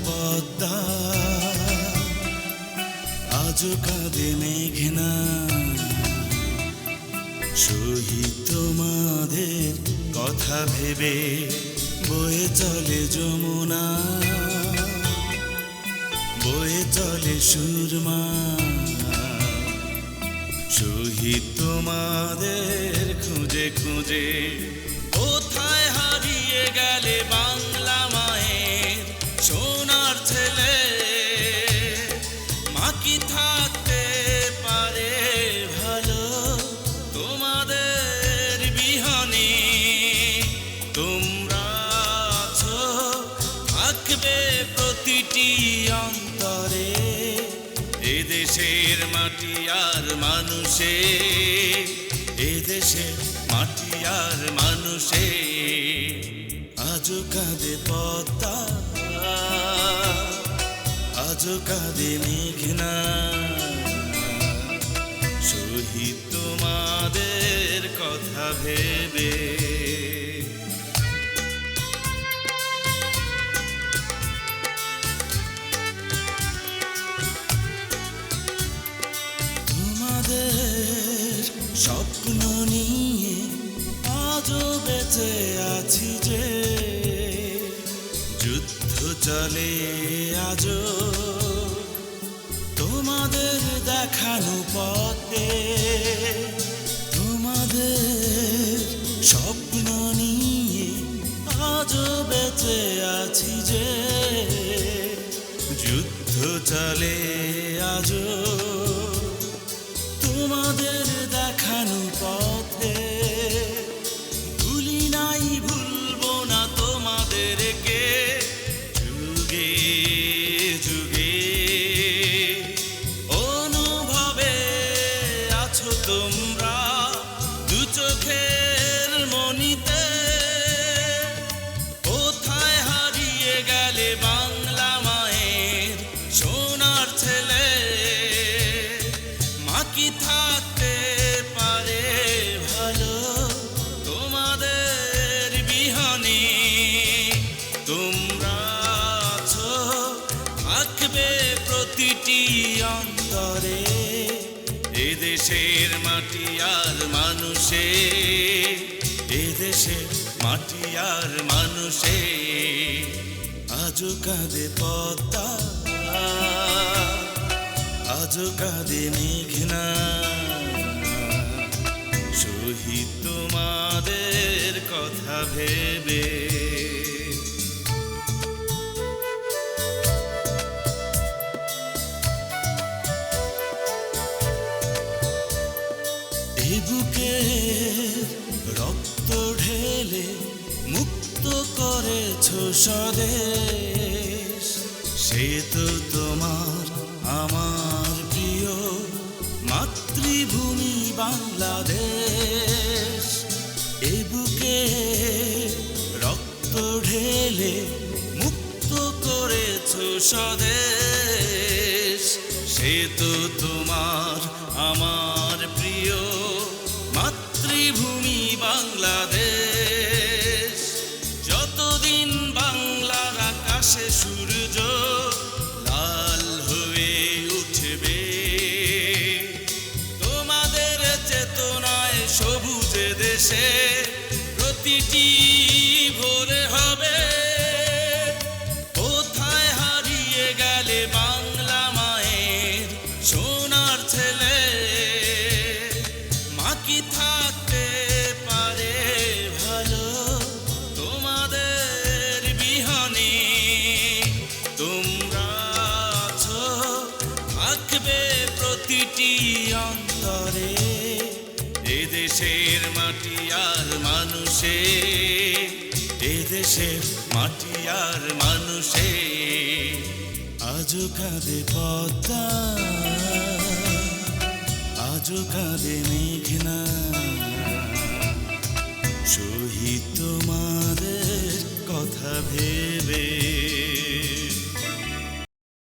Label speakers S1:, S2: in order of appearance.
S1: পদ্মা, আজও কাঁদে মেঘনা। শহীদ তোমাদের কথা ভেবে বয়ে চলে যমুনা, বয়ে চলে সুরমা। শহীদ তোমাদের খুঁজে খুঁজে কোথায় হারিয়ে গেলে বাংলা মায়ের সোনার ছেলে। মা কি থাকতে পারে ভালো তোমাদের বিহনে? তোমরা আছো, থাকবে প্রতিটি অন্তরে। এদেশের মাটি আর মানুষে, এদেশের মাটি আর মানুষে। আজও কাঁদে পদ্মা, আজও কাঁদে মেঘনা। শহীদ তোমাদের কথা ভেবে। স্বপ্ন নিয়ে আজও বেঁচে আছি যে, যুদ্ধ চলে আজও তোমাদের দেখানো পথে। তোমাদের স্বপ্ন নিয়ে আজও বেঁচে আছি যে, যুদ্ধ চলে আজও তোমাদের দেখানো পথে। ভুলি নাই, ভুলবো না তোমাদেরকে, যুগে যুগে অনুভবে আছো তোমরা দু চোখের মনিতে। কোথায় হারিয়ে গেলে বাংলা মায়ের সোনার ছেলে? মা কি থাকতে পারে ভালো তোমাদের বিহনে? তোমরা আছো, থাকবে প্রতিটি অন্তরে। এদেশের মাটি আর মানুষে, এদেশের মাটি আর মানুষে। আজও কাঁদে পদ্মা, আজও কাঁদে মেঘনা। শহীদ তোমাদের কথা ভেবে। এ বুকে রক্ত ঢেলে মুক্ত করেছ স্বদেশ। সে তো তোমার আমার প্রিয় মাতৃভূমি বাংলাদেশ। এ বুকে রক্ত ঢেলে মুক্ত করেছ স্বদেশ। সে তো তোমার আমার প্রিয় মাতৃভূমি বাংলাদেশ। যতদিন বাংলার আকাশে সূর্য লাল হয়ে উঠবে, তোমাদের চেতনায় সবুজে দেশে প্রতিটি ভোরে হবে। কোথায় হারিয়ে গেলে বাংলা মায়ের সোনার ছেলে? মা কি থাকতে পারে ভালো তোমাদের বিহনে? তোমরা আছো, থাকবে প্রতিটি অন্তরে। এদেশের মাটি আর মানুষে, এদেশের মাটি আর মানুষে। আজও কাঁদে পদ্মা, আজও কাঁদে মেঘনা। শহীদ তোমাদের কথা ভেবে।